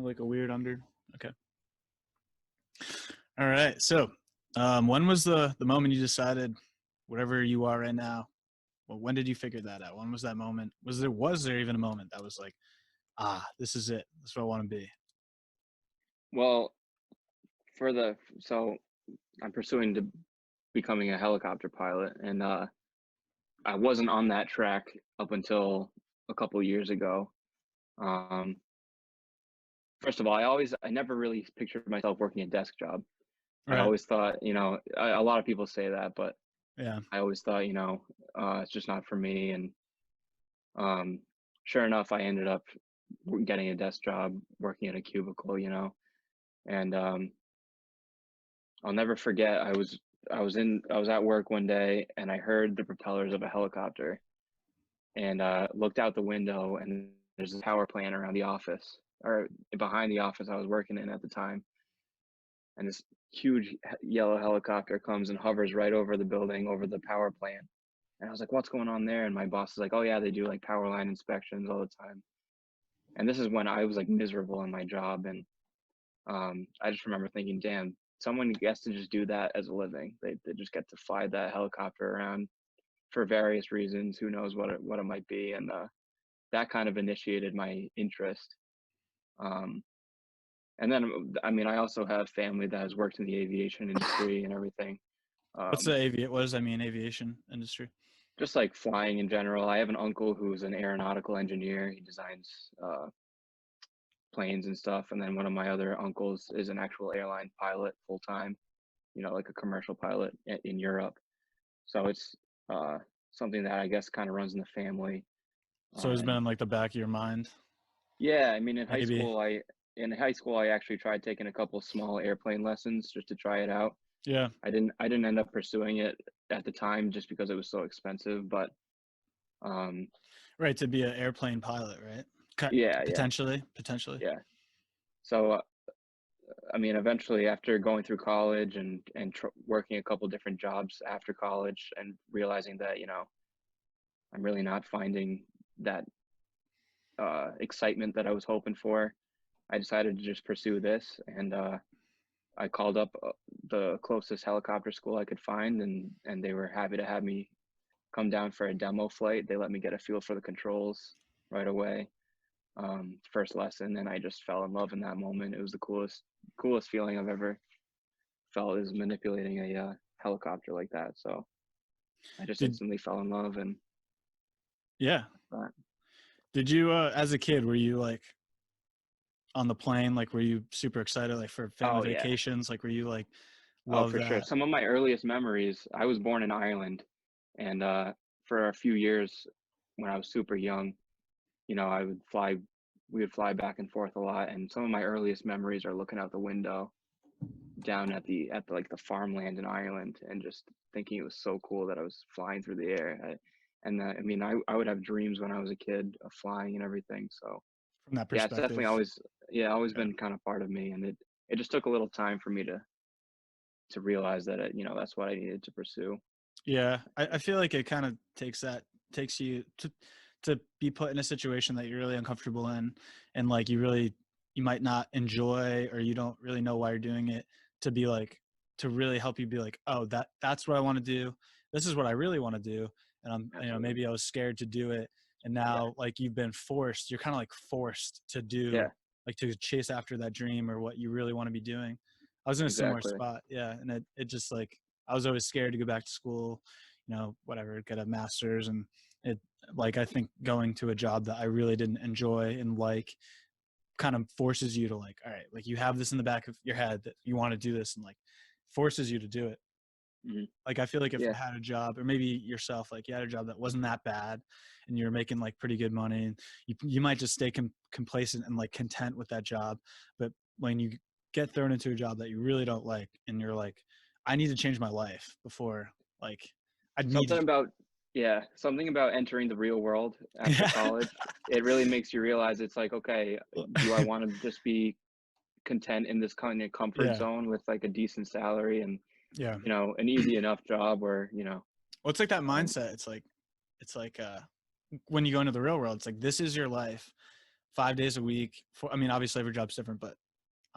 Like a weird under. Okay. All right. So, when was the moment you decided, whatever you are right now? Well, when did you figure that out? When was that moment? Was there even a moment that was like, this is it. That's what I want to be. Well, so I'm pursuing to becoming a helicopter pilot, and I wasn't on that track up until a couple years ago. Um, First of all, I never really pictured myself working a desk job. I Right. always thought, a lot of people say that, but Yeah. I always thought, it's just not for me. And um, sure enough, I ended up getting a desk job, working at a cubicle, and I'll never forget. I was at work one day, and I heard the propellers of a helicopter, and looked out the window, and there's a power plant around the office, or behind the office I was working in at the time. And this huge yellow helicopter comes and hovers right over the building, over the power plant. And I was like, what's going on there? And my boss is like, oh yeah, they do like power line inspections all the time. And this is when I was like miserable in my job. And I just remember thinking, damn, someone gets to just do that as a living. They just get to fly that helicopter around for various reasons. Who knows what it might be. And that kind of initiated my interest. Um, and then, I mean, I also have family that has worked in the aviation industry and everything. What's Um, the aviation industry? just like flying in general. I have an uncle who's an aeronautical engineer. He designs planes and stuff. And then one of my other uncles is an actual airline pilot full time, like a commercial pilot in Europe. So it's something that I guess kind of runs in the family. So it's been And in like the back of your mind, yeah, I mean, maybe. in high school I actually tried taking a couple small airplane lessons just to try it out. Yeah. I didn't end up pursuing it at the time just because it was so expensive, but um Right. To be an airplane pilot, right? yeah, yeah, Potentially. yeah. So I mean, eventually after going through college and working a couple different jobs after college and realizing that, I'm really not finding that excitement that I was hoping for, I decided to just pursue this. And I called up the closest helicopter school I could find, and they were happy to have me come down for a demo flight. They let me get a feel for the controls right away. First lesson, and I just fell in love in that moment. It was the coolest feeling I've ever felt, is manipulating a helicopter like that. So I just Did instantly fell in love, and yeah. uh, Did you as a kid, were you like on the plane, like were you super excited like for family oh yeah, vacations? Like were you like oh love for sure. that? Some of my earliest memories. I was born in Ireland, and for a few years when I was super young, I would fly. We would fly back and forth a lot, and some of my earliest memories are looking out the window down at the like the farmland in Ireland, and just thinking it was so cool that I was flying through the air. I mean, I would have dreams when I was a kid of flying and everything. So From that yeah, it's definitely perspective. always Yeah. been kind of part of me, and it just took a little time for me to realize that that's what I needed to pursue. Yeah. I feel like it kind of takes you to be put in a situation that you're really uncomfortable in, and like you might not enjoy, or you don't really know why you're doing it, to be like, to really help you be like, oh, that's what I want to do. This is what I really want to do. And Absolutely. maybe I was scared to do it. And Yeah. now like you're kind of like forced to do, Yeah. like to chase after that dream or what you really want to be doing. I was in a similar Exactly. spot. Yeah. And it just like, I was always scared to go back to school, whatever, get a master's. And it, like, I think going to a job that I really didn't enjoy and like, kind of forces you to like, all right, like you have this in the back of your head that you want to do this, and like forces you to do it. Hmm. Like I feel like if you Yeah. had a job, or maybe yourself, like you had a job that wasn't that bad and you're making like pretty good money, and you might just stay complacent and like content with that job. But when you get thrown into a job that you really don't like, and you're like, I need to change my life before, like, I need Something to. about something about entering the real world after Yeah. college. It really makes you realize it's like, okay, do I want to just be content in this kind of comfort Yeah. zone with like a decent salary and Yeah. an easy enough job where Well, it's like that um, mindset. It's like when you go into the real world, it's like, this is your life 5 days a week. I mean, obviously every job's different, but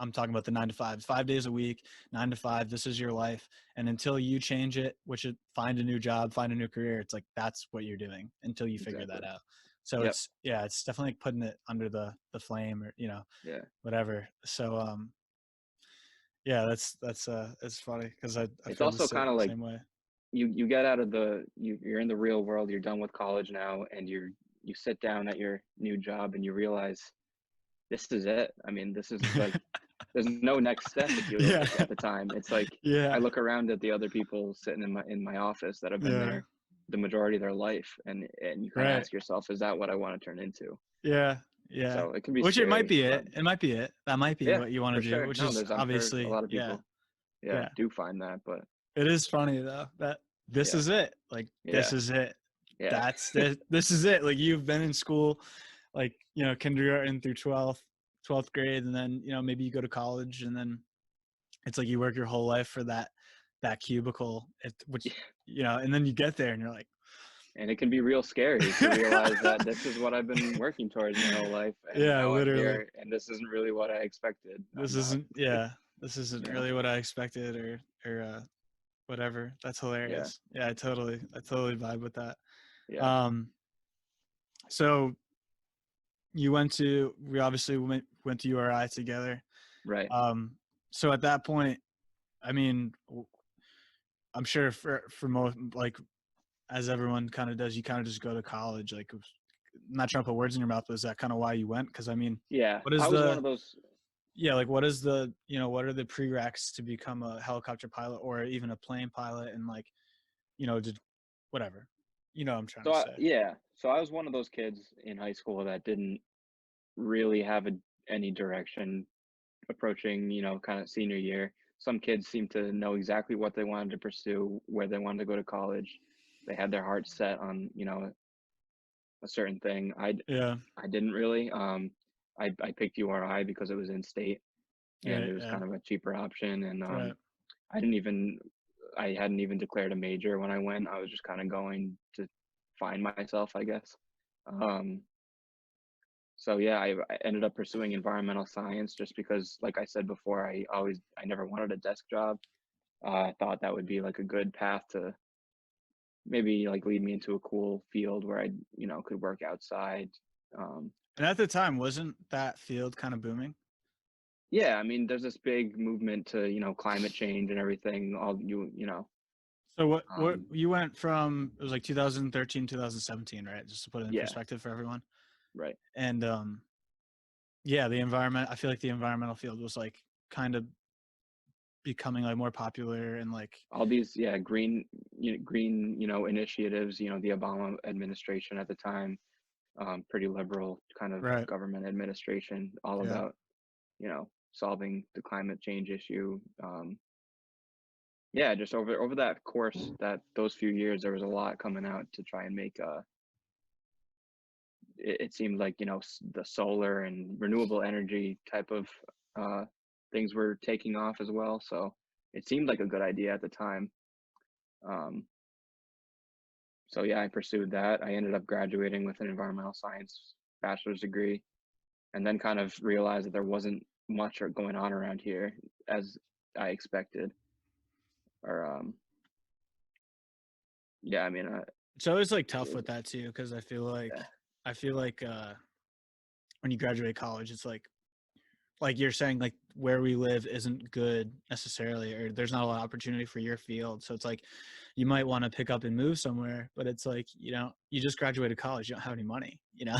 I'm talking about the 9 to 5, 5 days a week, 9 to 5. This is your life. And until you change it, find a new job, find a new career, it's like, that's what you're doing until you figure that Exactly. out. So Yep. it's definitely like putting it under the flame, or, Yeah. whatever. So, yeah, it's funny, cause I It's feel the also kind of like same way. you get out of you're in the real world, you're done with college now, and you sit down at your new job and you realize this is it. I mean, this is like there's no next step, it feels Yeah. like at the time. It's like I Yeah. look around at the other people sitting in my office that have been Yeah. there the majority of their life, and you kind of Right. ask yourself, is that what I want to turn into? Yeah. Yeah. So it can be Which it might scary, be but it. It might be it. That might be yeah, what you want for to do, sure. which No, is there's I'm sure a obviously, lot of yeah. people, yeah, Yeah. do find that, but It is funny though that this yeah, is it. Like, this yeah, is it. yeah, This is it. Like, you've been in school, like, kindergarten through 12th grade, and then, maybe you go to college, and then it's like you work your whole life for that cubicle, which, and then you get there and you're like, and it can be real scary to realize that this is what I've been working towards my whole life, and yeah, now I'm literally. here, and this isn't really what I expected. This I'm not, isn't, yeah, this isn't you know, really what I expected, or whatever. That's yeah, hilarious. Yeah, I totally vibe with that. yeah, Um, so we obviously went to URI together. right. Um, so at that point, I mean, I'm sure for most, like, as everyone kind of does, you kind of just go to college. Like, I'm not trying to put words in your mouth, but is that kind of why you went? Because I mean, Yeah, what is I was one the of those. yeah, like, what are the prereqs to become a helicopter pilot, or even a plane pilot, and, like, did whatever, I'm trying So to say. yeah, so I was one of those kids in high school that didn't really have any direction approaching, kind of senior year. Some kids seem to know exactly what they wanted to pursue, where they wanted to go to college. They had their hearts set on, a certain thing. Yeah, I didn't really. I picked URI because it was in state and yeah, it was yeah, kind of a cheaper option. And right. I didn't even, I hadn't even declared a major when I went. I was just kind of going to find myself, I guess. Um, so yeah, I ended up pursuing environmental science just because, like I said before, I never wanted a desk job. I thought that would be like a good path to maybe like lead me into a cool field where I, could work outside. Um, And at the time, wasn't that field kind of booming? yeah, I mean, there's this big movement to, climate change and everything. So what Um, you went from, it was like 2013, 2017, right? Just to put it in yeah, perspective for everyone. right. And yeah, I feel like the environmental field was like kind of becoming like more popular, and like, All these, yeah, green, initiatives. The Obama administration at the time, pretty liberal kind of right. government administration, all Yeah. about, solving the climate change issue. Yeah, just over that course, those few years, there was a lot coming out to try and make it seemed like, the solar and renewable energy type of uh things were taking off as well, so it seemed like a good idea at the time. um so yeah, I pursued that. I ended up graduating with an environmental science bachelor's degree, and then kind of realized that there wasn't much going on around here as I expected. Or yeah, I mean, It's always like it tough was, with that too, because yeah, I feel like when you graduate college, it's like you're saying, like, where we live isn't good necessarily, or there's not a lot of opportunity for your field. So it's like you might want to pick up and move somewhere, but it's like, you just graduated college, you don't have any money, yeah,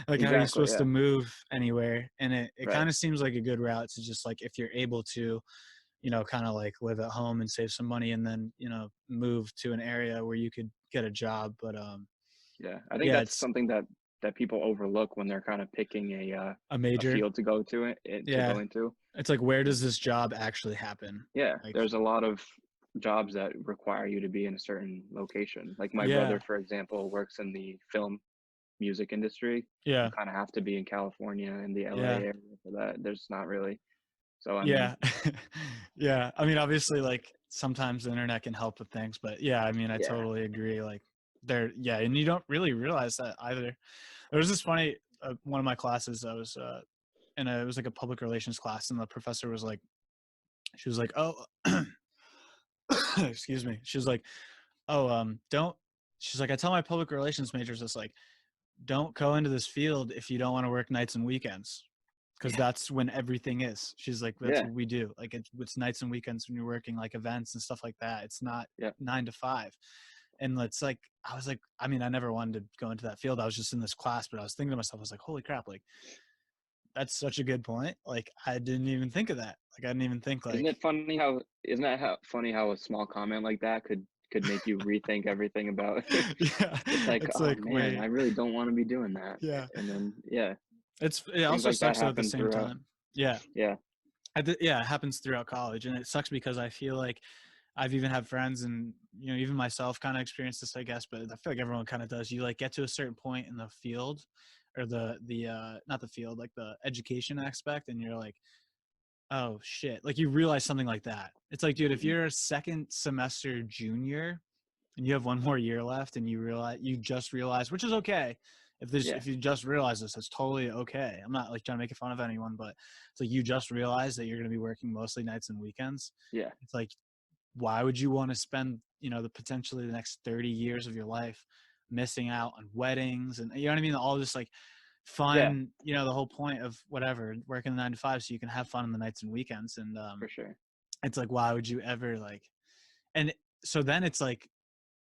like, how are you exactly, supposed to yeah, move anywhere? And it right, kind of seems like a good route to just, like, if you're able to, kind of like live at home and save some money, and then, move to an area where you could get a job. But yeah. I think yeah, that's it's something that people overlook when they're kind of picking a a major. field to go to to Yeah, go into. it's like, where does this job actually happen? Yeah, Like, there's a lot of jobs that require you to be in a certain location. Like my yeah, brother, for example, works in the film music industry. You yeah, kind of have to be in California and the LA yeah. area for that. There's not really. So I mean, Yeah. Yeah. I mean, obviously, like, sometimes the internet can help with things, but yeah, I mean, I yeah, totally agree. Like, yeah, and you don't really realize that either. There was this funny one of my classes. I was in a it was like a public relations class, and the professor was like, she was like, oh, excuse me. She was like, oh, don't. She's like, I tell my public relations majors, it's like, don't go into this field if you don't want to work nights and weekends, because Yeah. that's when everything is. She's like, that's Yeah. what we do. Like it's nights and weekends when you're working like events and stuff like that. It's not Yeah. 9 to 5. And it's like, I was like, I mean, I never wanted to go into that field. I was just in this class, but I was thinking to myself, I was like, holy crap, like that's such a good point. Like I didn't even think of that. Like I didn't even think Isn't like, it funny how isn't that how funny how a small comment like that could make you rethink everything about yeah, it's like, it's "Oh, like, man, I wait, really don't wanna be doing that." yeah. And then, yeah, It things also like that sucks though at the happen same throughout. time. Yeah. Yeah. Yeah, it happens throughout college, and it sucks because I feel like I've even had friends, and even myself kind of experienced this, I guess, but I feel like everyone kind of does. You like get to a certain point in the field, or the not the field, like the education aspect, and you're like, oh shit, like you realize something like that. It's like, dude, if Mhm. you're a second semester junior and you have one more year left, and you just realize, which is okay. Yeah. If you just realize this, it's totally okay. I'm not like trying to make fun of anyone, but it's like you just realize that you're going to be working mostly nights and weekends. Yeah. It's like, why would you want to spend, the potentially the next 30 years of your life missing out on weddings, and you know what I mean? All this like Yeah, fun, the whole point of whatever, working the 9 to 5 so you can have fun on the nights and weekends. And for sure. it's like, why would you ever like, and so then it's like,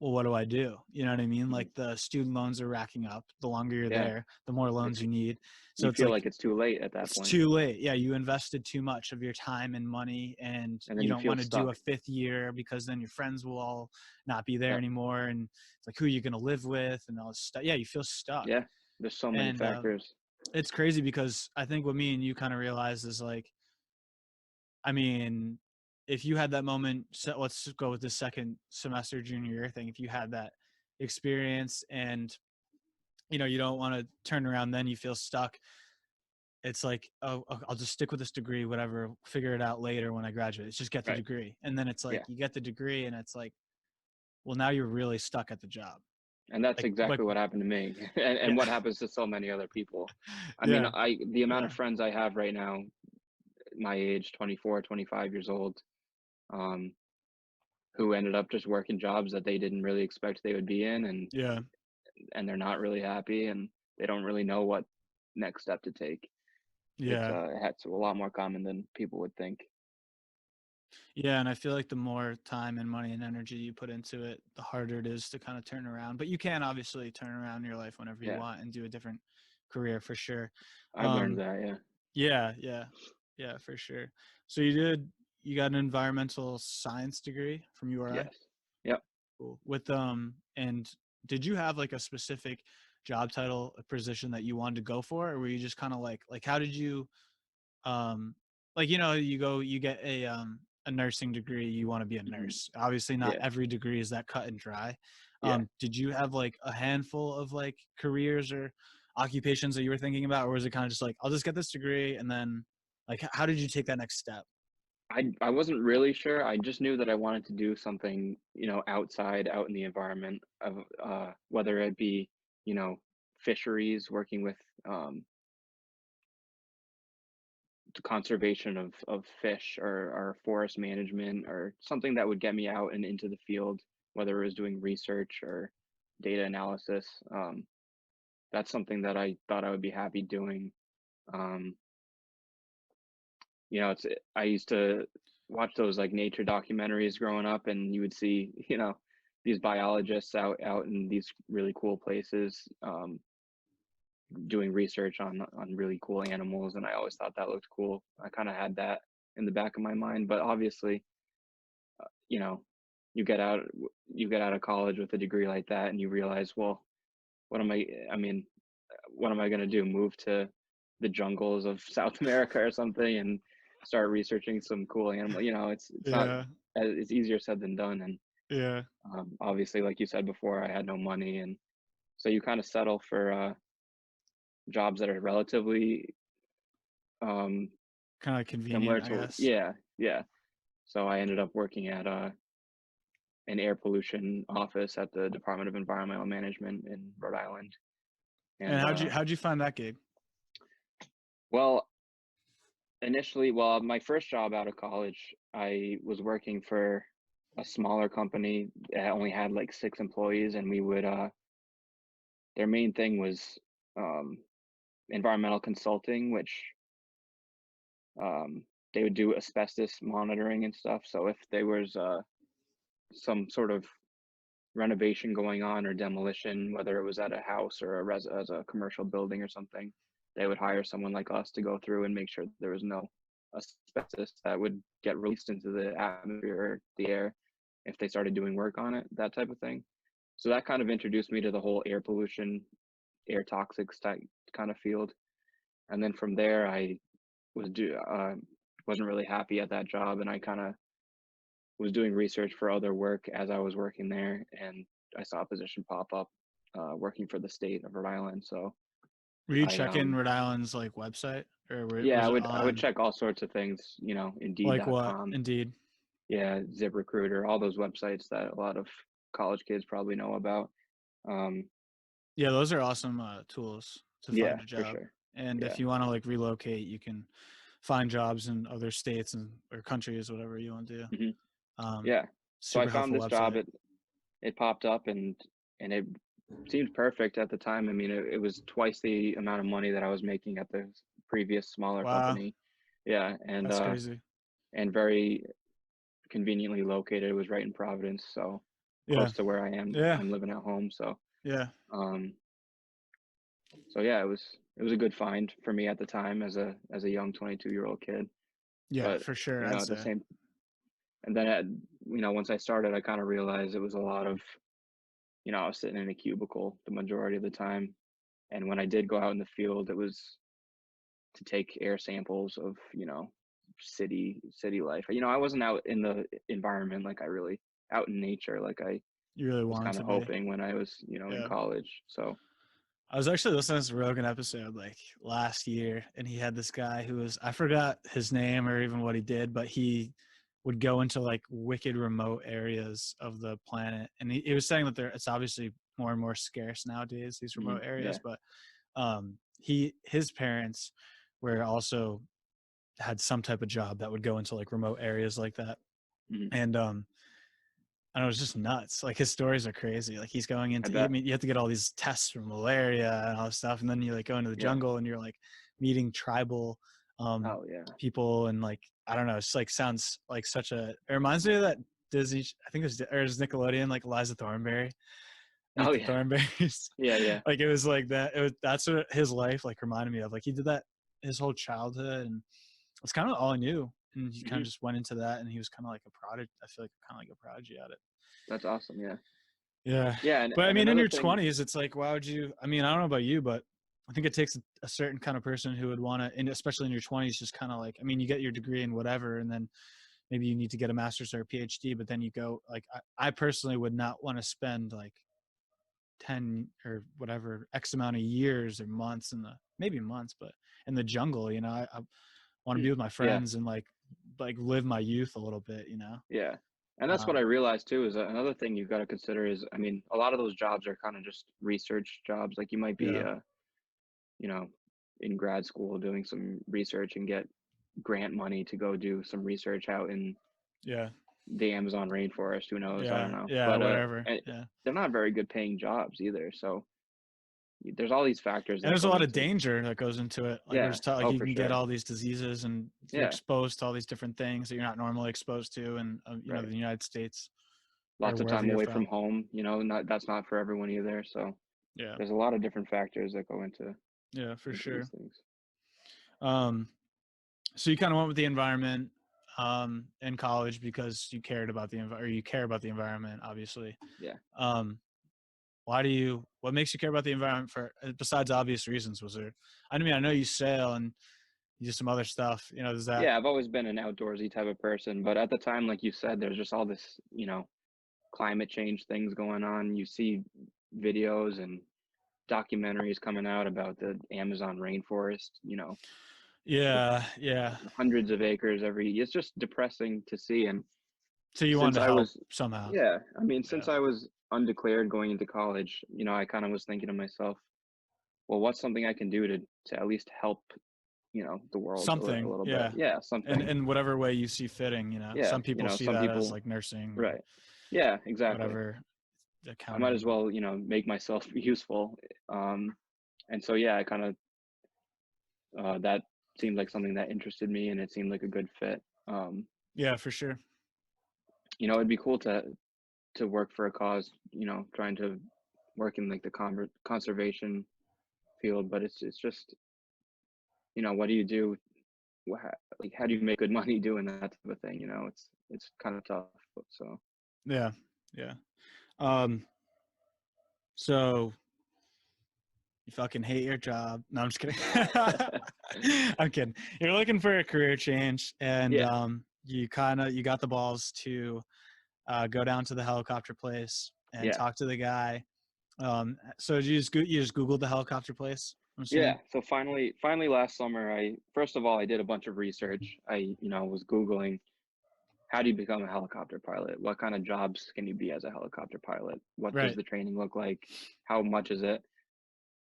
well, what do I do? You know what I mean? Mhm. Like the student loans are racking up. The longer you're Yeah. there, the more loans It's you need. So you it's feel like like it's too late at that it's point, too late. Yeah, you invested too much of your time and money, and and then you you don't feel want to do a stuck. fifth year because then your friends will all not be there Yep. anymore, and it's like, who are you going to live with and all this stuff. Yeah, you feel stuck. Yeah. There's so many And factors. it's crazy because I think what me and you kind of realized is like, I mean, if you had that moment, so let's go with the second semester junior year thing. If you had that experience and you don't want to turn around, then you feel stuck. It's like, oh, I'll just stick with this degree, whatever, figure it out later when I graduate. It's just get the Right. degree. And then it's like, Yeah. you get the degree and it's like, well, now you're really stuck at the job. And that's Like, exactly what happened to me, and yeah, what happens to so many other people. I mean, yeah, the amount of yeah, friends I have right now, my age, 24, 25 years old, um, who ended up just working jobs that they didn't really expect they would be in, yeah, and they're not really happy, and they don't really know what next step to take. yeah. It's a lot more common than people would think. Yeah. And I feel like the more time and money and energy you put into it, the harder it is to kind of turn around. But you can obviously turn around your life whenever you Yeah, want and do a different career for sure. I've learned Um, that, yeah. yeah, yeah, yeah, for sure. So you got an environmental science degree from URI? Yes. Yep. Cool. And did you have like a specific job title, a position that you wanted to go for, or were you just kind of like how did you um like you get a nursing degree, you want to be a Mhm. nurse. Obviously not Yeah, every degree is that cut and dry. yeah. Did you have like a handful of like careers or occupations that you were thinking about, or was it kind of just like, I'll just get this degree and then like how did you take that next step? I wasn't really sure. I just knew that I wanted to do something, outside, out in the environment of whether it be, you know, fisheries, working with the conservation of fish or forest management or something that would get me out and into the field, whether it was doing research or data analysis. That's something that I thought I would be happy doing. Um, I used to watch those like nature documentaries growing up, and you would see, these biologists out in these really cool places, doing research on really cool animals, and I always thought that looked cool. I kind of had that in the back of my mind, but obviously, you know, you get out you get out of college with a degree like that, and you realize, well, what am I mean, what am I going to do? Move to the jungles of South America or something and start researching some cool animal? It's not Yeah, it's easier said than done. And yeah, obviously, like you said before, I had no money, and so you kind of settle for jobs that are relatively um, kind of similar convenient, I to, guess. yeah, yeah. So I ended up working at an air pollution office at the Department of Environmental Management in Rhode Island. And And how'd you find that gig? well, initially, well, my first job out of college, I was working for a smaller company that only had like 6 employees, and we would their main thing was um, environmental consulting, which um, they would do asbestos monitoring and stuff. So if there was some sort of renovation going on or demolition, whether it was at a house or as a commercial building or something, they would hire someone like us to go through and make sure there was no asbestos that would get released into the atmosphere or the air if they started doing work on it, that type of thing. So that kind of introduced me to the whole air pollution, air toxics type kind of field. And then from there, I wasn't really happy at that job, and I kind of was doing research for other work as I was working there, and I saw a position pop up working for the state of Rhode Island. So Were you I checking Rhode Island's like website, or yeah, was it I would on check all sorts of things, like what? Indeed.com, Indeed. yeah, ZipRecruiter, all those websites that a lot of college kids probably know about. Um, Yeah, those are awesome tools to yeah, find a for job. sure. And Yeah. if you want to like relocate, you can find jobs in other states and or countries, whatever you want to do. hmm Um, Yeah. So I super found helpful this job. website. It popped up, and it seemed perfect at the time. I mean, it was twice the amount of money that I was making at the previous smaller Wow, company. Yeah, that's crazy. and very conveniently located. It was right in Providence, so Yeah, close to where yeah, I'm living at home. So yeah, um yeah, it was a good find for me at the time as a young 22-year-old kid. yeah, But for sure. I'd at the say. same and then once I started, I kind of realized it was a lot of, I was sitting in a cubicle the majority of the time. And when I did go out in the field, it was to take air samples of, city life. I wasn't out in the environment like I really out in nature like I You really was wanted kind to of be. hoping when I was, in Yeah. college. So, I was actually listening to this Rogan episode like last year, and he had this guy who was, I forgot his name or even what he did, but he would go into like wicked remote areas of the planet. And he was saying that it's obviously more and more scarce nowadays, these remote areas, yeah. but his parents were also had some type of job that would go into like remote areas like that. hmm And and it was just nuts. Like his stories are crazy. Like he's going I into, I bet. mean, you have to get all these tests for malaria and all this stuff, and then you like go into the Yeah. jungle and you're like meeting tribal um, Oh, yeah. people, and like I don't know, it's like sounds like such a. It reminds me of that Disney. I think it was Nickelodeon, like Eliza Thornberry, Meet Oh, the yeah. Thornberries. Yeah. Yeah. Like it was like that. That's what his life like reminded me of. Like he did that his whole childhood, and it's kind of all I knew. And he kind hmm of just went into that, and he was kind of like a prodigy. I feel like kind of like a prodigy at it. That's awesome. Yeah. Yeah. Yeah. But I And mean, in another your thing, 20s, it's like, why would you? I mean, I don't know about you, but I think it takes a certain kind of person who would want to, and especially in your 20s, just kind of like, I mean, you get your degree in whatever, and then maybe you need to get a master's or a PhD, but then you go, like, I personally would not want to spend like 10 or whatever X amount of years or months maybe months, but in the jungle, I want to be with my yeah. friends and like live my youth a little bit. Yeah. And that's what I Um, realized too, is that another thing you've got to consider is, I mean, a lot of those jobs are kind of just research jobs. Like you might be, yeah. you know, in grad school doing some research and get grant money to go do some research out in Yeah. the Amazon rainforest. Who knows? I don't Yeah. know. Yeah. But Whatever. and Yeah. they're not very good paying jobs either. So there's all these factors And that there's a go lot of into. danger that goes into it. Like we're Yeah. just talking, like Oh, you for can get sure. all these diseases, and you're Yeah. exposed to all these different things that you're not normally exposed to, and Right. the United States or Lots of wherever time you're away from from. home. Not that's not for everyone either. So Yeah. there's a lot of different factors that go Yeah, for into these sure. things. Um, so you kind of went with the environment in college because you cared about or you care about the environment, obviously. Yeah. Um, what makes you care about the environment for besides obvious reasons? Was there? I mean, I know you sail and you do some other stuff. Does that? Yeah, I've always been an outdoorsy type of person, but at the time, like you said, there's just all this, climate change things going on. You see videos and documentaries coming out about the Amazon rainforest, with Yeah, yeah. hundreds of acres it's just depressing to see. And So you since wanted to I help was, somehow. yeah, I mean, Yeah. since I was undeclared going into college, I kind of was thinking to myself, well, what's something I can do to at least help, the world a Something, little bit? yeah. Yeah, And something. in whatever way you see fitting, Yeah, some people see some that as people, like nursing or right. Yeah, exactly. whatever, I might accounting as or well, make myself useful. And so yeah, I kind of that seemed like something that interested me, and it seemed like a good fit. yeah, for sure. It'd be cool to work for a cause, trying to work in like the conservation field, but it's just, what do you do? Like, how do you make good money doing that type of thing? It's kind of tough. So Yeah, yeah. Um, so you fucking hate your job. No, I'm just kidding. I'm kidding. You're looking for a career change, and yeah, you got the balls to go down to the helicopter place and yeah, talk to the guy. So you just Googled the helicopter place, I'm yeah. assuming? So finally last summer, I first of all I did a bunch of research. I was Googling, how do you become a helicopter pilot? What kind of jobs can you be as a helicopter pilot? What does Right. the training look like? How much is it?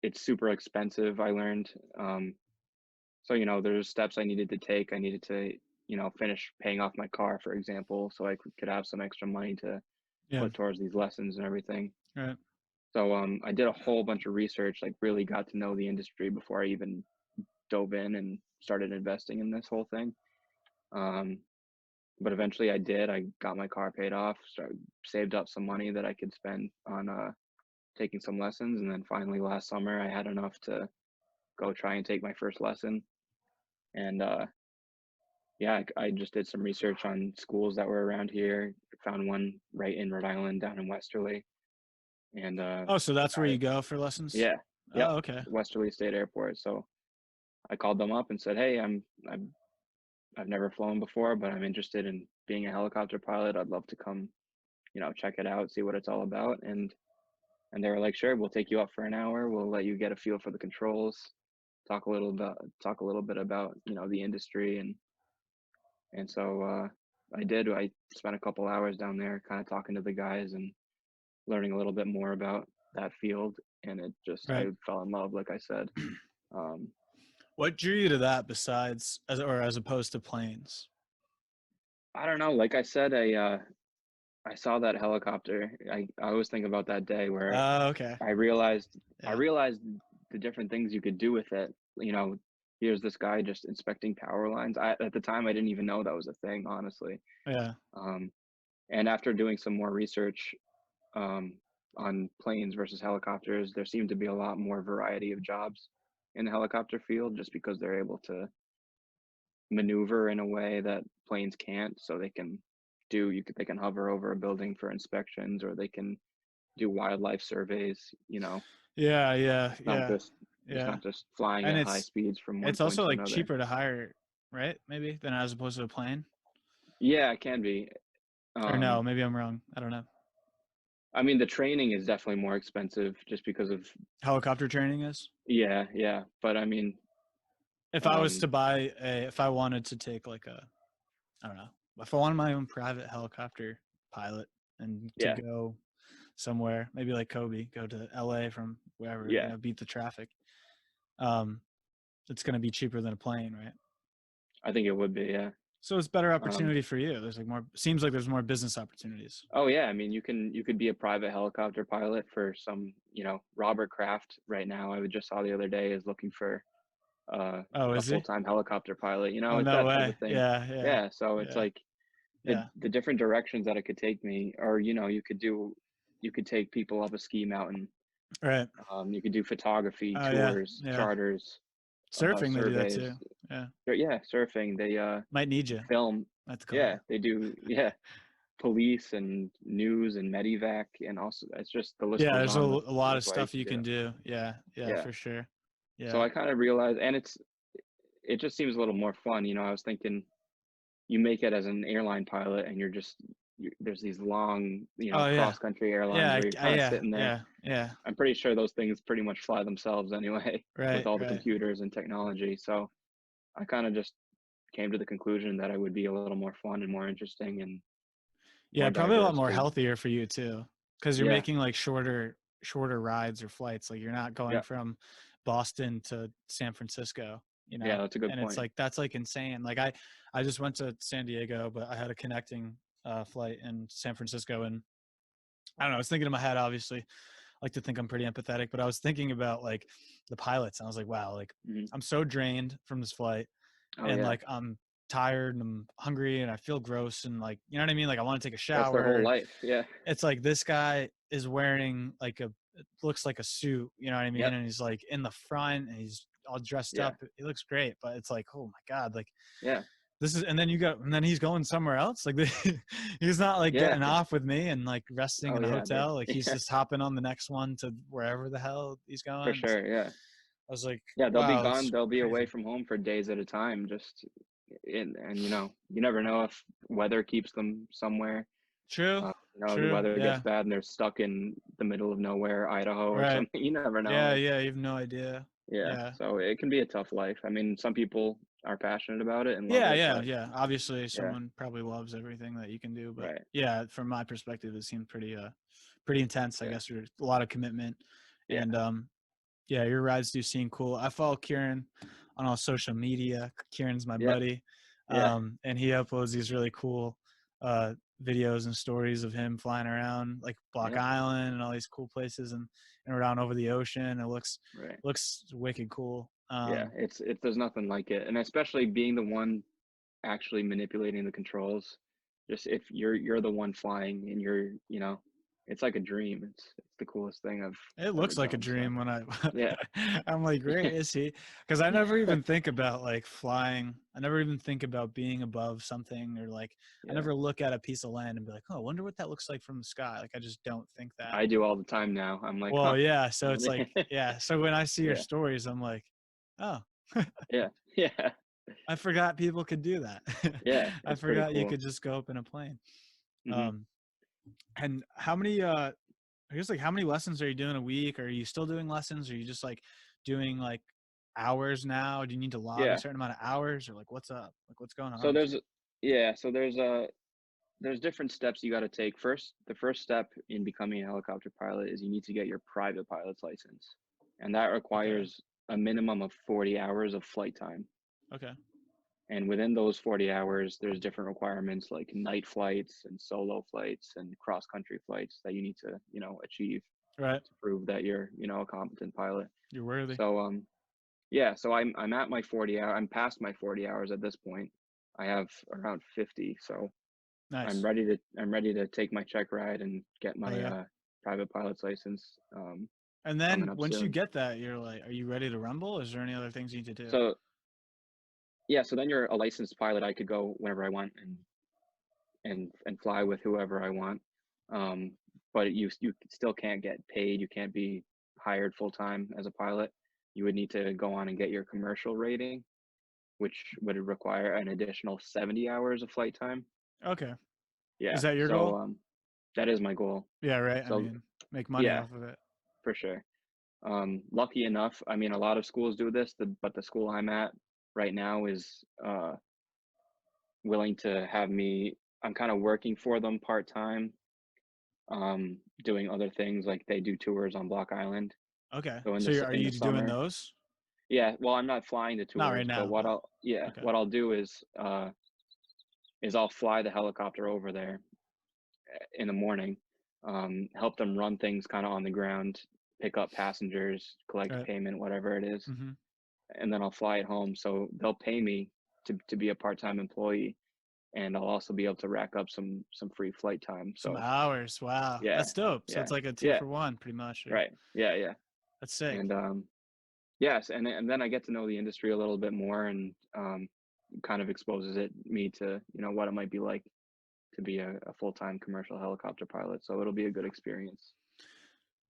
It's super expensive, I learned. So, there's steps I needed to take. I needed to, finish paying off my car, for example, so I could have some extra money to Yeah. put towards these lessons and everything. Right. So, I did a whole bunch of research, like really got to know the industry before I even dove in and started investing in this whole thing. Um, but eventually I did. I got my car paid off, saved up some money that I could spend on taking some lessons, and then finally last summer I had enough to go try and take my first lesson. And yeah, I just did some research on schools that were around here. Found one right in Rhode Island, down in Westerly, and Oh, so that's where I you go for lessons? yeah, yep, Oh, okay. Westerly State Airport. So I called them up and said, hey, I've never flown before, but I'm interested in being a helicopter pilot. I'd love to come, check it out, see what it's all about. And they were like, sure, we'll take you up for an hour. We'll let you get a feel for the controls, talk a little bit about, the industry. And so I did. I spent a couple hours down there kind of talking to the guys and learning a little bit more about that field. And I Right. fell in love, like I said. Um, What drew you to that besides as opposed to planes? I don't know. Like I said, I saw that helicopter. I always think about that day where Oh, okay. I realized I Yeah. realized the different things you could do with it. Here's this guy just inspecting power lines. At the time I didn't even know that was a thing, honestly. Yeah. Um, and after doing some more research um, on planes versus helicopters, there seemed to be a lot more variety of jobs in the helicopter field, just because they're able to maneuver in a way that planes can't. So they can hover over a building for inspections, or they can do wildlife surveys. Yeah, yeah, It's not yeah. just it's Yeah. not just flying And at high speeds from one it's point also to like another. cheaper to hire, right? Maybe than as opposed to a plane. Yeah, it can be. Or Um, no, maybe I'm wrong. I don't know. I mean, the training is definitely more expensive just because of, Helicopter training is? yeah, yeah. But I mean, um, If I wanted to take like I don't know, if I wanted my own private helicopter pilot and to yeah, go somewhere, maybe like Kobe, go to LA from wherever, yeah. beat the traffic. Um, it's going to be cheaper than a plane, right? I think it would be, yeah. So it's better Um, opportunity for you. Seems like there's more business opportunities. oh yeah, I mean, you could be a private helicopter pilot for some, Robert Kraft right now. I just saw the other day is looking for Oh, a is he? full-time helicopter pilot. Oh, It's no that type of way. thing. Yeah, yeah, Yeah, so it's yeah, like yeah. the different directions that it could take me, or you could take people up a ski mountain. Right. You could do photography, Oh, yeah, tours, yeah. charters, Surfing, they do that surveys. too. Yeah. Yeah, surfing. They Might need you. film. That's Yeah, cool. they do. Yeah, police and news and medivac, and also it's just the list Yeah, goes there's a on lot with of what you stuff can you do. can do. Yeah, yeah, Yeah. for sure. So Yeah. I kind of realized, and it just seems a little more fun. I was thinking, you make it as an airline pilot, and there's these long, Oh, yeah. cross country airlines Yeah, where you're kind of yeah, sitting there. yeah, yeah. I'm pretty sure those things pretty much fly themselves anyway, with Right, all the right. computers and technology. So I kind of just came to the conclusion that it would be a little more fun and more interesting and Yeah, more probably a lot diverse. more Because healthier for you too, because you're yeah, making like shorter rides or flights. Like you're not going yeah, from Boston to San Francisco, you Yeah, know, that's a good and it's point. like that's like insane. Like I just went to San Diego, but I had a connecting flight in San Francisco, and I don't know. I was thinking in my head, obviously, I like to think I'm pretty empathetic, but I was thinking about like the pilots, and I was like, wow, like Mhm. I'm so drained from this flight, Oh, and yeah. like I'm tired and I'm hungry and I feel gross and like you know what I mean. Like I want to take a That's their whole shower. life. Yeah. It's like this guy is wearing like a it looks like a suit, you know what I mean? Yep. And he's like in the front and he's all dressed Yeah. up. He looks great, but it's like, oh my God, like Yeah. this is, and then you go, and then he's going somewhere else. Like he's not like Yeah. getting off with me and like resting Oh, in a yeah. hotel. Like he's Yeah, just hopping on the next one to wherever the hell he's for going. sure. Yeah. I was like, Yeah, they'll be wow, gone. it's They'll be away crazy. from home for days at a time. Just and you never know if weather keeps them somewhere. True, The true. weather gets Yeah. bad and they're stuck in the middle of nowhere, Idaho or Right. something. You never know. Yeah. Like, Yeah. You have no idea. yeah. Yeah. So it can be a tough life. I mean, some people are passionate about it and love Yeah, it, yeah, but yeah. Obviously, yeah, someone probably loves everything that you can do, but right. yeah, from my perspective, it seemed pretty intense. I Yeah. guess there's a lot of commitment, Yeah. and yeah, your rides do seem cool. I follow Kieran on all social media. Kieran's my Yeah. buddy, Yeah. and he uploads these really cool uh videos and stories of him flying around like Block Yeah. Island and all these cool places and around over the ocean. It Right. looks wicked cool. Yeah. It's there's nothing like it. And especially being the one actually manipulating the controls. Just if you're the one flying and it's like a dream. It's the coolest thing I've It ever looks like a done. So dream when I yeah. I'm like, "Where is he?" Because I never even think about, like, flying. I never even think about being above something or, like, I Yeah. never look at a piece of land and be like, "Oh, I wonder what that looks like from the sky." Like, I just don't think that. I do all the time now. I'm like, Well, huh. yeah, so it's like yeah, so when I see your Yeah. stories, I'm like, "Oh, Yeah. Yeah. I forgot people could do that." Yeah. I It's pretty forgot you cool. could just go up in a plane. Hmm. Um, and I guess, like, how many lessons are you doing a week? Are you still doing lessons? Are you just, like, doing, like, hours now? Do you need to log a Yeah. certain amount of hours? Or, like, what's up? Like, what's going So on with there's you? yeah, so there's different steps you got to take. The first step in becoming a helicopter pilot is you need to get your private pilot's license. And that Okay, requires a minimum of 40 hours of flight time. okay, And within those 40 hours, there's different requirements like night flights and solo flights and cross country flights that you need to, achieve right. to prove that you're, a competent pilot. You're worthy. So, yeah, so I'm at my 40 hour, I'm past my 40 hours at this point. I have around 50. So Nice. I'm ready to take my check ride and get Oh, my yeah. private pilot's license And coming then up once you soon. get that, you're like, are you ready to rumble? Is there any other things you need to do? So yeah, so then you're a licensed pilot. I could go whenever I want and fly with whoever I want. Um, but you still can't get paid. You can't be hired full time as a pilot. You would need to go on and get your commercial rating, which would require an additional 70 hours of flight time. Okay. Is Yeah, that your so goal? that is my goal. Yeah, right. I So mean, make money yeah, off of it. for sure. Lucky enough, I mean, a lot of schools do this, but the school I'm at right now is willing to have me. I'm kind of working for them part time, doing other things like they do tours on Block Island. Okay. So So are in you the doing summer, those? yeah. Well, I'm not flying the Not right tours, but now, but okay. what I'll do is I'll fly the helicopter over there in the morning, help them run things kind of on the ground, pick up passengers, collect Right. payment, whatever it is, Mm-hmm. and then I'll fly it home. So they'll pay me to be a part-time employee, and I'll also be able to rack up some free flight time. Some So hours. Wow. yeah, That's dope. So yeah, it's like a two yeah, for one pretty much. Or, right, yeah, yeah, that's sick. and yes, and then I get to know the industry a little bit more, and kind of exposes me to what it might be like to be a full-time commercial helicopter pilot. So it'll be a good experience.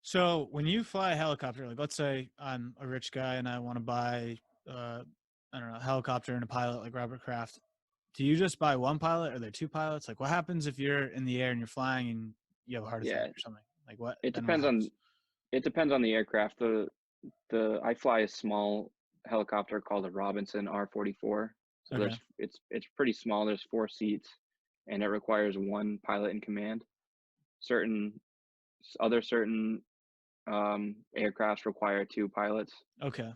So when you fly a helicopter, like let's say I'm a rich guy and I want to buy, uh, I don't know, a helicopter and a pilot like Robert Kraft. Do you just buy one pilot? Or are there two pilots? Like what happens if you're in the air and you're flying and you have a heart attack Yeah, or something? Like what? it Then what depends happens? on it depends on the aircraft. The I fly a small helicopter called a Robinson R-44. So Okay. it's pretty small. There's 4 seats, and it requires one pilot in command. Certain certain aircrafts require two pilots Okay.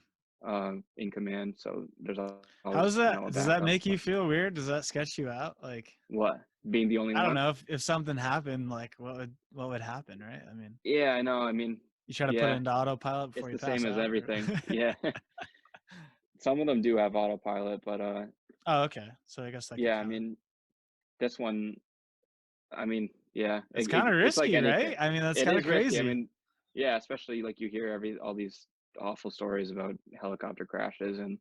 in command, so there's always, How's you that? know, a Does that backup. make you feel weird? Does that sketch you out? Like, What? Being the only I don't one? know if something happened, like what would happen, right? I mean, Yeah, I know. I mean, you try to put it yeah, into autopilot it's before you the pass same as out, or everything. Yeah. Some of them do have autopilot, but oh, okay. So I guess that could yeah, I count. mean, this one, I mean, yeah, It's kind of it's like risky, right? anything. I mean, that's It kind is of risky. I crazy. mean, yeah, especially like you hear all these awful stories about helicopter crashes and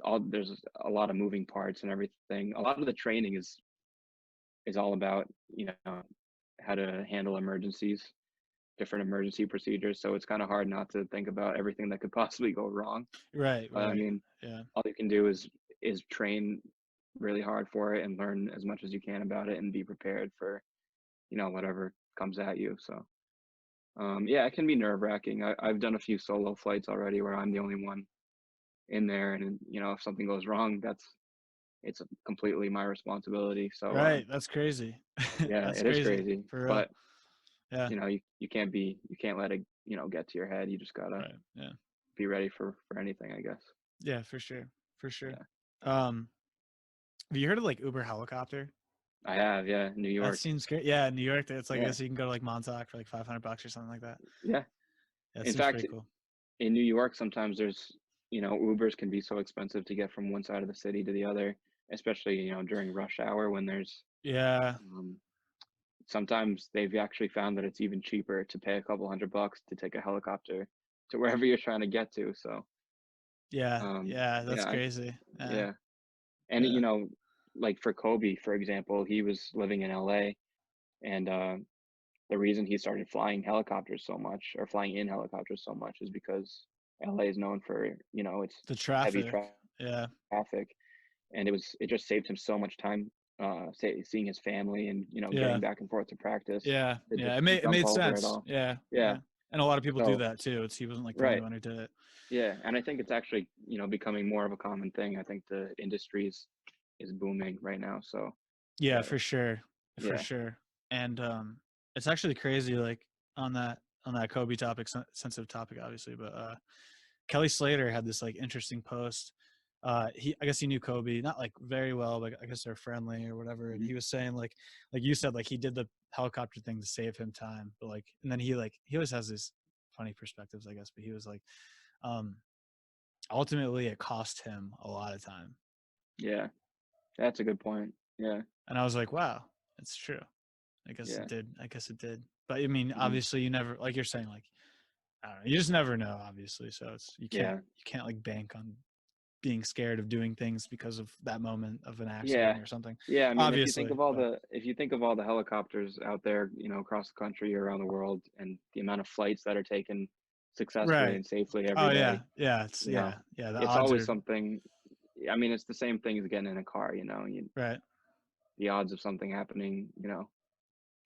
all there's a lot of moving parts and everything. A lot of the training is all about, you know, how to handle emergencies, different emergency procedures. So it's kind of hard not to think about everything that could possibly go wrong. Right, I right. mean, Yeah. all you can do is train really hard for it and learn as much as you can about it and be prepared for, you know, whatever comes at you. So yeah, it can be nerve wracking. I've done a few solo flights already where I'm the only one in there, and you know, if something goes wrong, it's completely my responsibility. So Right. That's crazy. yeah, That's it is crazy crazy, for real. but Yeah. you know, you can't let it, you know, get to your head. You just gotta Right. Yeah. be ready for anything, I guess. Yeah, for sure. For sure. Yeah, Um, have you heard of like Uber helicopter? I have. Yeah, New That York. seems great. Yeah, in New York, it's like I Yeah, guess you can go to like Montauk for like $500 or something like that. yeah. Yeah, it In seems fact, pretty cool. in New York, sometimes there's, you know, Ubers can be so expensive to get from one side of the city to the other, especially, you know, during rush hour when there's Yeah. um, sometimes they've actually found that it's even cheaper to pay a couple $100 to take a helicopter to wherever you're trying to get to. So, Yeah. Yeah. That's yeah, crazy. Yeah. yeah. And, you Yeah. know, like for Kobe, for example, he was living in LA, and the reason he started flying helicopters so much or flying in helicopters so much is because LA is known for, you know, its The heavy traffic. Yeah. traffic, and it just saved him so much time seeing his family and, you know, Yeah. getting back and forth to practice Yeah. to Yeah. just It jump made over it sense. all. Yeah. Yeah. Yeah. And a lot of people do So, that too. He wasn't like the only right. one who did it. Yeah, and I think it's actually, you know, becoming more of a common thing. I think the industry is booming right now. So, Yeah, uh, for sure. For yeah. sure. And it's actually crazy, like on that Kobe topic, sensitive topic, obviously, but Kelly Slater had this like interesting post. I guess he knew Kobe, not like very well, but I guess they're friendly or whatever. And Mhm. he was saying like you said, like he did the helicopter thing to save him time, but like, and then he always has these funny perspectives, I guess. But he was like, um, ultimately, it cost him a lot of time, Yeah, that's a good point. Yeah, and I was like, wow, it's true. I guess it yeah, did. I guess it did. But I mean, hmm obviously, you never, like you're saying, like I don't know, you just never know, obviously. So it's yeah, you can't like bank on being scared of doing things because of that moment of an yeah, accident or something. yeah. I mean, Obviously, but if you think of all the helicopters out there, you know, across the country or around the world, and the amount of flights that are taken successfully right. and safely Oh every yeah, day, yeah. It's you know, yeah. The it's odds always are something. I mean, it's the same thing as getting in a car. You know, right. the odds of something happening, you know,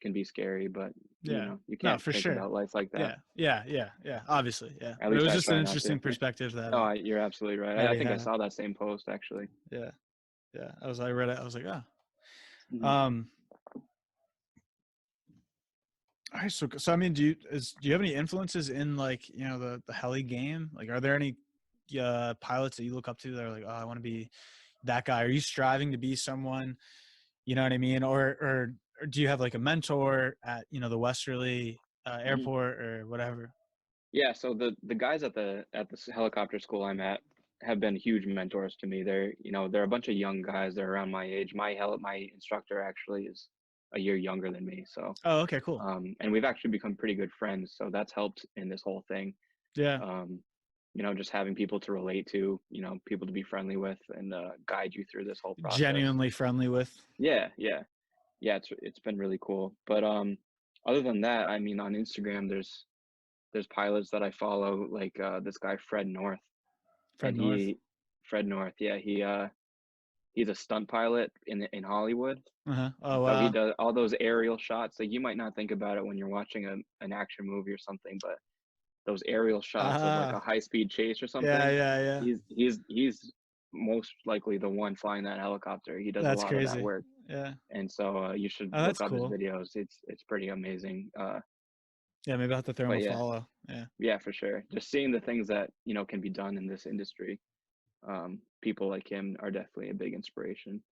can be scary, but you Yeah. know, you No, can't for think sure. about life like that. Yeah, yeah, yeah, yeah. Obviously, yeah. At But it least was I just an try not to. interesting perspective No, you're absolutely right. that I he think I had. saw that same post actually. Yeah, yeah. I read it. I was like, oh. Mhm. Um. All right, so I mean, do you have any influences in like the heli game? Like, are there any pilots that you look up to that are like, oh, I want to be that guy? Are you striving to be someone? You know what I mean? Or do you have like a mentor at the Westerly Mhm. airport or whatever? Yeah, so the guys at the helicopter school I'm at have been huge mentors to me. They're a bunch of young guys. They're around my age. My instructor actually is a year younger than me. So, Oh, okay, cool. and we've actually become pretty good friends. So that's helped in this whole thing. Yeah, Um, you know, just having people to relate to, you know, people to be friendly with and guide you through this whole process. genuinely friendly with. Yeah, yeah, yeah. It's been really cool. But other than that, I mean, on Instagram, there's pilots that I follow, like this guy Fred North, Fred and North. Fred North, yeah, he's a stunt pilot in Hollywood. Uh-huh. Oh So he wow. does all those aerial shots. Like you might not think about it when you're watching an action movie or something, but those aerial shots of like a Ah, high speed chase or yeah, something, yeah, yeah. he's most likely the one flying that helicopter. He does a That's lot of that crazy. work, Yeah. and so you should Oh, look that's up his cool. videos. It's pretty amazing. Yeah, maybe I'll have to throw him But a yeah, follow. Yeah. yeah, for sure. Just seeing the things that, can be done in this industry. People like him are definitely a big inspiration.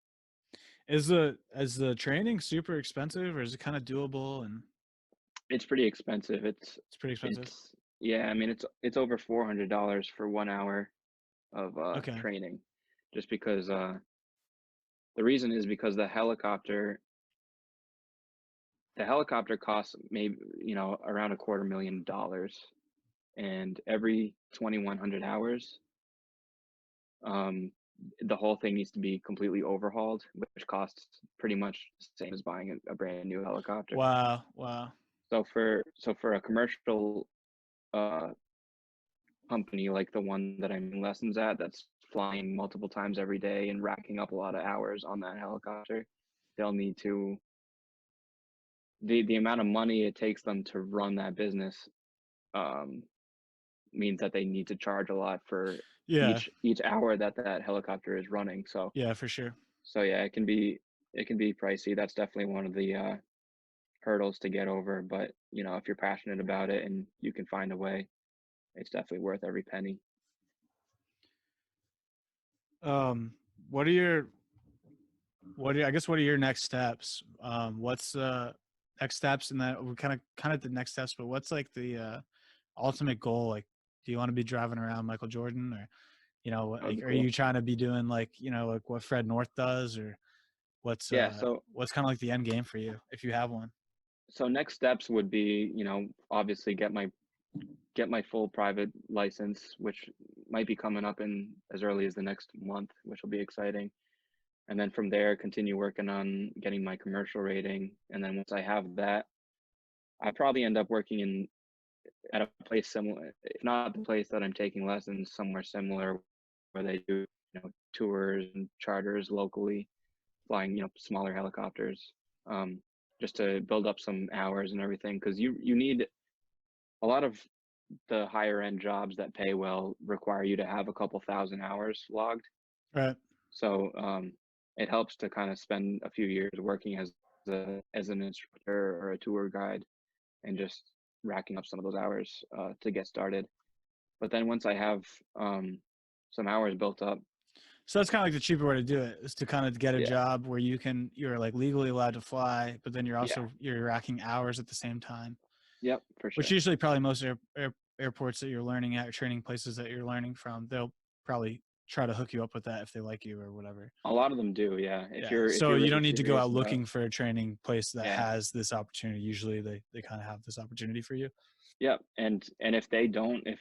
Is the training super expensive or is it kind of doable and It's pretty expensive. it's pretty expensive? It's yeah, I mean it's over $400 for 1 hour of Okay. training, just because the reason is because the helicopter costs maybe around $250,000, and every 2,100 hours, um, the whole thing needs to be completely overhauled, which costs pretty much the same as buying a brand new helicopter. Wow. Wow. So for a commercial uh, company like the one that I'm in lessons at, that's flying multiple times every day and racking up a lot of hours on that helicopter, they'll need to the amount of money it takes them to run that business, um, means that they need to charge a lot for Yeah. each hour that that helicopter is running. So Yeah, for sure. so yeah, it can be pricey. That's definitely one of the hurdles to get over. But if you're passionate about it and you can find a way, it's definitely worth every penny. Um, what are your I guess what are your next steps? What's next steps and that we're kind of the next steps, but what's like the ultimate goal? Like, do you want to be driving around Michael Jordan, or That would be are cool. you trying to be doing like like what Fred North does, or what's Yeah. uh So what's kind of like the end game for you if you have one? so next steps would be, obviously get my full private license, which might be coming up in as early as the next month, which will be exciting. And then from there, continue working on getting my commercial rating. And then once I have that, I probably end up working at a place similar, if not the place that I'm taking lessons, somewhere similar where they do, tours and charters locally, flying, smaller helicopters, um, just to build up some hours and everything. Because you need a lot of the higher end jobs that pay well require you to have a couple thousand hours logged. Right. So it helps to kind of spend a few years working as an instructor or a tour guide, and just racking up some of those hours to get started. But then once I have some hours built up, So that's kind of like the cheaper way to do it, is to kind of get a yeah, job where you're like legally allowed to fly, but then yeah, you're racking hours at the same time, yep, for which sure. usually probably most airports that you're learning at or training places that you're learning from, they'll probably try to hook you up with that if they like you or whatever. A lot of them do, yeah. If Yeah. you're if So you're you really don't need to go serious out about, looking for a training place that yeah, has this opportunity. Usually they kind of have this opportunity for you. yep. And if they don't, if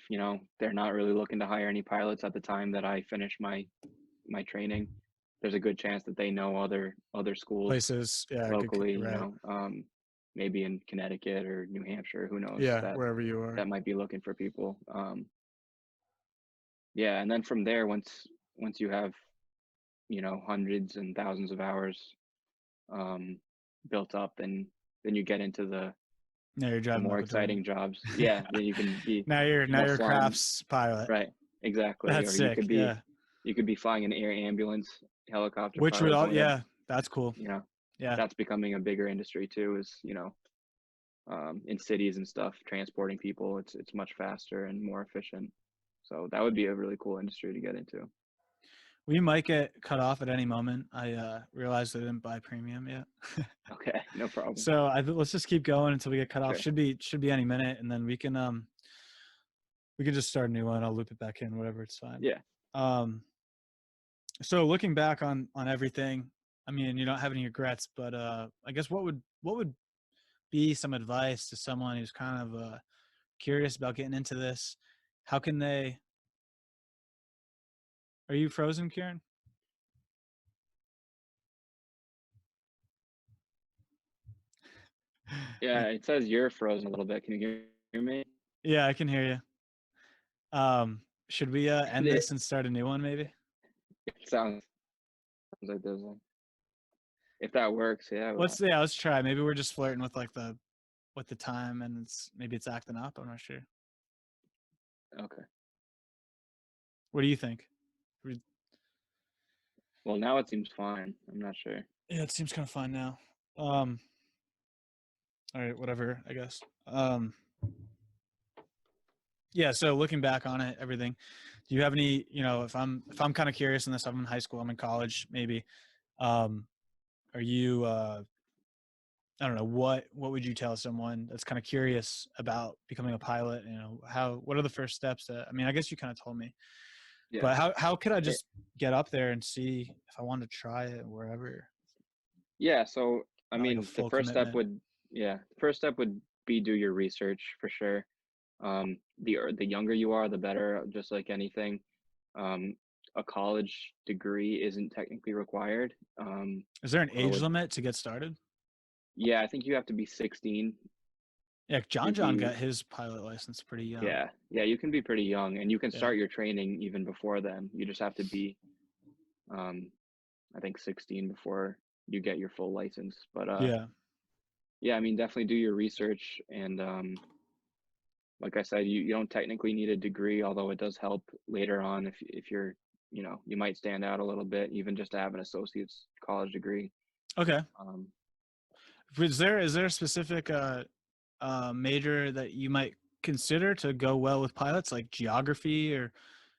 they're not really looking to hire any pilots at the time that I finish my training, there's a good chance that they know other schools Places, yeah, good, locally, right. maybe in Connecticut or New Hampshire, who knows, Yeah, that wherever you are. that might be looking for people. Yeah, and then from there, once you have hundreds and thousands of hours um, built up, then you get into Now you're the driving more Michael Jordan. exciting jjobs. Yeah, then you can be Now you're a flying, crafts pilot. right, exactly, That's or you sick. could be Yeah. you could be flying an air ambulance helicopter Which would pilot all, going to yeah, that's cool. you know Yeah. that's becoming a bigger industry too, is in cities and stuff, transporting people. It's much faster and more efficient. So that would be a really cool industry to get into. We might get cut off at any moment. I realized I didn't buy premium yet. Okay, no problem. So let's just keep going until we get cut off. Sure. Should be any minute, and then we can just start a new one. I'll loop it back in, whatever, it's fine. Yeah. Um so looking back on everything, I mean, you don't have any regrets, but I guess what would be some advice to someone who's kind of curious about getting into this? How can they Are you frozen, Kieran? Yeah, it says you're frozen a little bit. Can you hear me? Yeah, I can hear you. Should we end It, this and start a new one maybe? it sounds like there's like, if that works, yeah. Let's try. Maybe we're just flirting with like the time and maybe it's acting up. I'm not sure. Okay. What do you think? We- Well, now it seems fine. I'm not sure. Yeah, it seems kind of fine now. Um, all right, whatever, I guess. Um, Yeah. So looking back on it, everything, do you have any, if I'm kind of curious in this, I'm in high school, I'm in college, maybe, um, are you, I don't know, what would you tell someone that's kind of curious about becoming a pilot? What are the first steps I mean, I guess you kind of told me, Yeah. but how could I Eh, just get up there and see if I wanted to try it wherever? yeah, so, I Not like a mean, the full first step commitment. would yeah, the first step would be do your research for sure. The younger you are, the better, just like anything. Um, a college degree isn't technically required. Is there an Although age limit to get started? yeah, I think you have to be 16 Yeah, John to John be got his pilot license pretty young. yeah, yeah, you can be pretty young and you can Yeah. start your training even before then. You just have to be, um, I think 16 before you get your full license. But Yeah. yeah, I mean, definitely do your research and like I said, you don't technically need a degree, although it does help later on if you're, you might stand out a little bit, even just to have an associate's college degree. Okay. Um, Is there a specific major that you might consider to go well with pilots, like geography or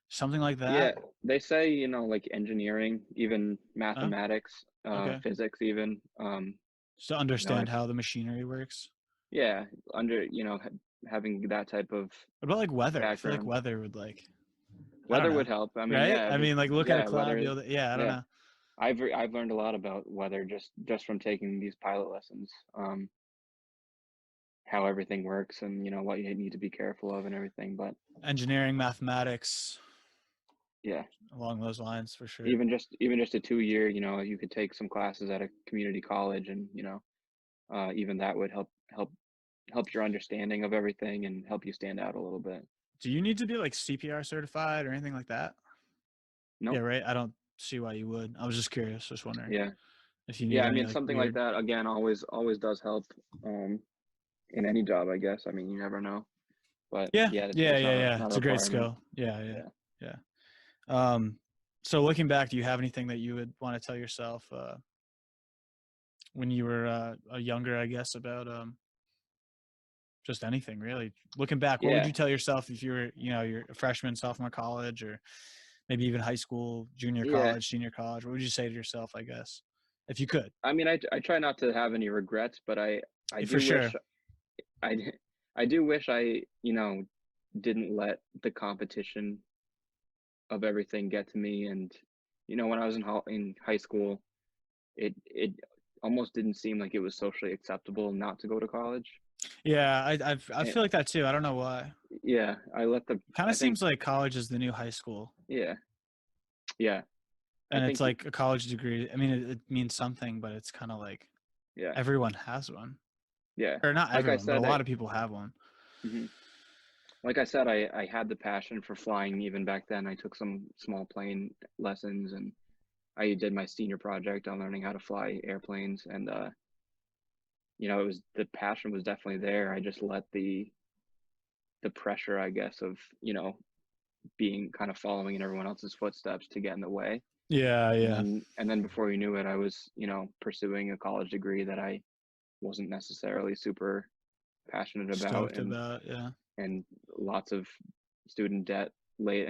something like yeah, that? they say, like engineering, even Huh? mathematics, Okay. physics, even, Just to you know, understand if, how the machinery works. yeah, under, having that type of What about like weather? I feel like background, weather would like, I don't weather know, would help. I mean, right? yeah, I mean, like look at a yeah, cloud, be weather, able to, yeah, I don't yeah. know. I've learned a lot about weather just from taking these pilot lessons. How everything works and what you need to be careful of and everything. But Engineering, mathematics, yeah, along those lines for sure. even just a 2 year, you could take some classes at a community college, and even that would help your understanding of everything and help you stand out a little bit. Do you need to be like CPR certified or anything like that? Yeah, Nope. right. I don't see why you would. I was just curious, just wondering Yeah. if you Yeah. need I any mean, like something like weird. that again always does help. Um, in any job, I guess. I mean, you never know, but Yeah, yeah, yeah, it's yeah, not a yeah. not a It's a great requirement. skill. Yeah, yeah, Yeah. yeah. So looking back, do you have anything that you would want to tell yourself when you were younger? I guess about just anything really. Looking back, what would Yeah. you tell yourself if you were, you're a freshman, sophomore college, or maybe even high school, junior Yeah. college, senior college? What would you say to yourself? I guess if you could, I mean, I try not to have any regrets, but I for do sure. wish I I do wish I, didn't let the competition of everything get to me. And when I was in high school, it almost didn't seem like it was socially acceptable not to go to college. Yeah, I And feel like that too. I don't know why. yeah, Kind of I think seems like college is the new high school. yeah, yeah, I And it's think like a college degree. I mean, it means something, but it's kind of like yeah, everyone has one, yeah. or not Like I everyone, but a said, lot of people have one. mhm. Like I said, I had the passion for flying even back then. I took some small plane lessons, and I did my senior project on learning how to fly airplanes. And it was the passion was definitely there. I just let the pressure, I guess, of being kind of following in everyone else's footsteps to get in the way. Yeah, And yeah. then before you knew it, I was pursuing a college degree that I wasn't necessarily super passionate about, Stoked about, yeah. and lots of student debt late,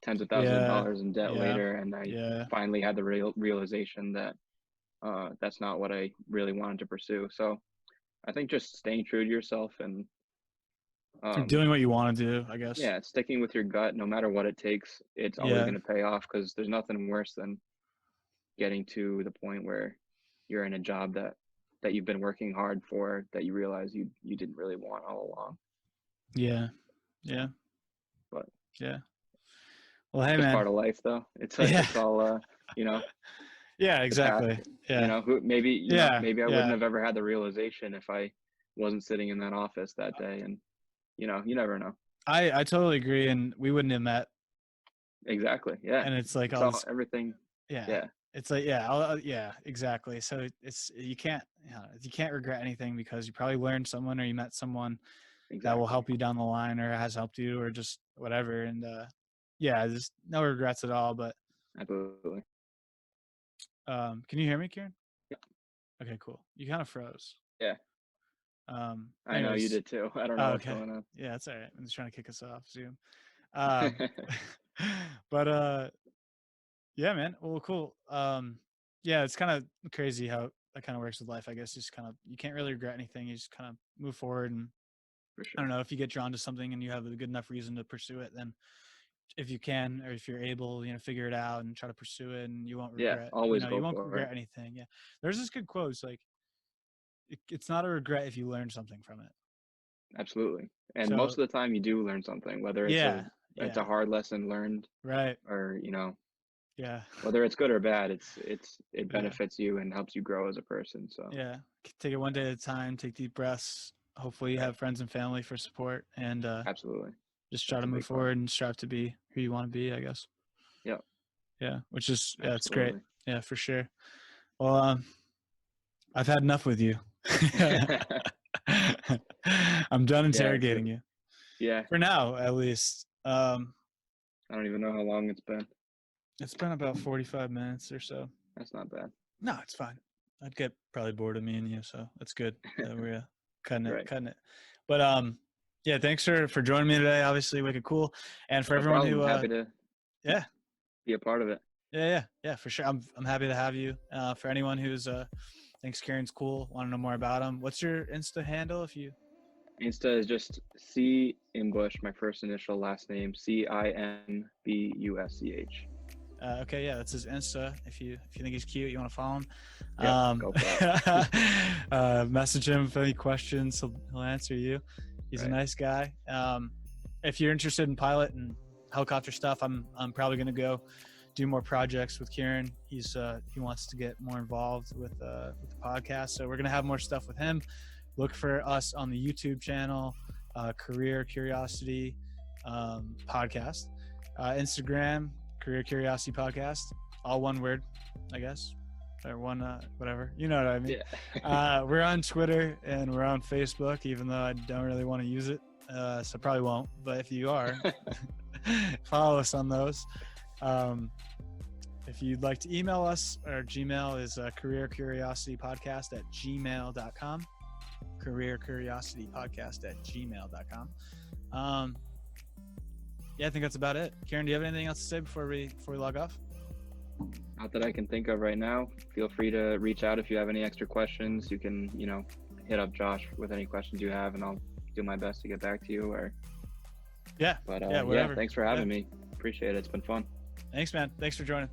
tens of thousands of Yeah, dollars in debt yeah, later. And I yeah. finally had the realization that that's not what I really wanted to pursue. So I think just staying true to yourself and um, Doing what you want to do, I guess. yeah, sticking with your gut, no matter what it takes, it's always Yeah, going to pay off, because there's nothing worse than getting to the point where you're in a job that you've been working hard for, that you realize you didn't really want all along. yeah, So, yeah, but yeah. Well, hey, just man. part of life, though. It's Yeah, it's all you know yeah, the path. exactly. Yeah, Who maybe yeah, maybe I wouldn't yeah. have ever had the realization if I wasn't sitting in that office that day. And you never know. I totally agree, and we wouldn't have met. Exactly. Yeah. And it's like It's all all this, everything. yeah. Yeah. It's like, yeah, yeah, exactly. So it's you can't regret anything because you probably learned someone or you met someone that will Exactly. help you down the line or has helped you or just whatever. And yeah, just no regrets at all. But Absolutely. can you hear me, Kieran? Yeah. Okay, cool. You kind of froze. Yeah. I know you Anyways, did too. I don't know oh, what's okay. going on. Yeah, that's all right. I'm just trying to kick us off Zoom. Um, but yeah, man. Well, cool. Yeah, it's kind of crazy how that kind of works with life. I guess just kind of you can't really regret anything. You just kind of move forward, and For I don't sure. know if you get drawn to something and you have a good enough reason to pursue it, then if you can or if you're able, figure it out and try to pursue it, and you won't Yeah, regret. always You go won't for it. regret anything. Yeah, there's this good quote. It's like it's not a regret if you learn something from it. Absolutely. And most So of the time you do learn something, whether yeah, it's a yeah, hard lesson learned right, or, yeah, whether it's good or bad, it yeah. benefits you and helps you grow as a person. So, Yeah, take it one day at a time. Take deep breaths. Hopefully, you right. have friends and family for support, and Absolutely. just try That's to a move big part. forward and strive to be who you want to be. I guess. Yep. Yeah, which is it's great. Absolutely. Yeah, for sure. Well, I've had enough with you. I'm done Yeah. interrogating you Yeah. for now, at least. I don't even know how long it's been. It's been about 45 minutes or so. That's not bad. No, it's fine. I'd get probably bored of me and you, so that's good that we're Right. cutting it. But yeah, thanks for joining me today. Obviously, wicked cool, and for No everyone problem. who Happy to yeah, be a part of it. yeah, for sure. I'm happy to have you. For anyone who's thinks Kieran's cool, want to know more about him, what's your Insta handle if you? Insta is just C Imbush, my first initial last name, CIMBUSCH. Okay, yeah, that's his Insta. If you think he's cute, you want to follow him. Yep, go for it. Message him if any questions. He'll answer you. He's a Right. nice guy. If you're interested in pilot and helicopter stuff, I'm probably gonna go do more projects with Kieran. He wants to get more involved with the podcast, so we're gonna have more stuff with him. Look for us on the YouTube channel, Career Curiosity Podcast, Instagram, Career Curiosity Podcast, all one word, I guess, or one whatever. You know what I mean? Yeah. We're on Twitter and we're on Facebook, even though I don't really want to use it, so probably won't. But if you are, follow us on those. If you'd like to email us, our Gmail is careercuriositypodcast@gmail.com. careercuriositypodcast@gmail.com. Yeah, I think that's about it. Kieran, do you have anything else to say before we log off? Not that I can think of right now. Feel free to reach out if you have any extra questions. You can, hit up Josh with any questions you have, and I'll do my best to get back to you. But whatever. Thanks for having me. Appreciate it. It's been fun. Thanks, man. Thanks for joining.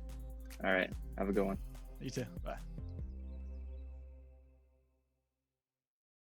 All right. Have a good one. You too. Bye.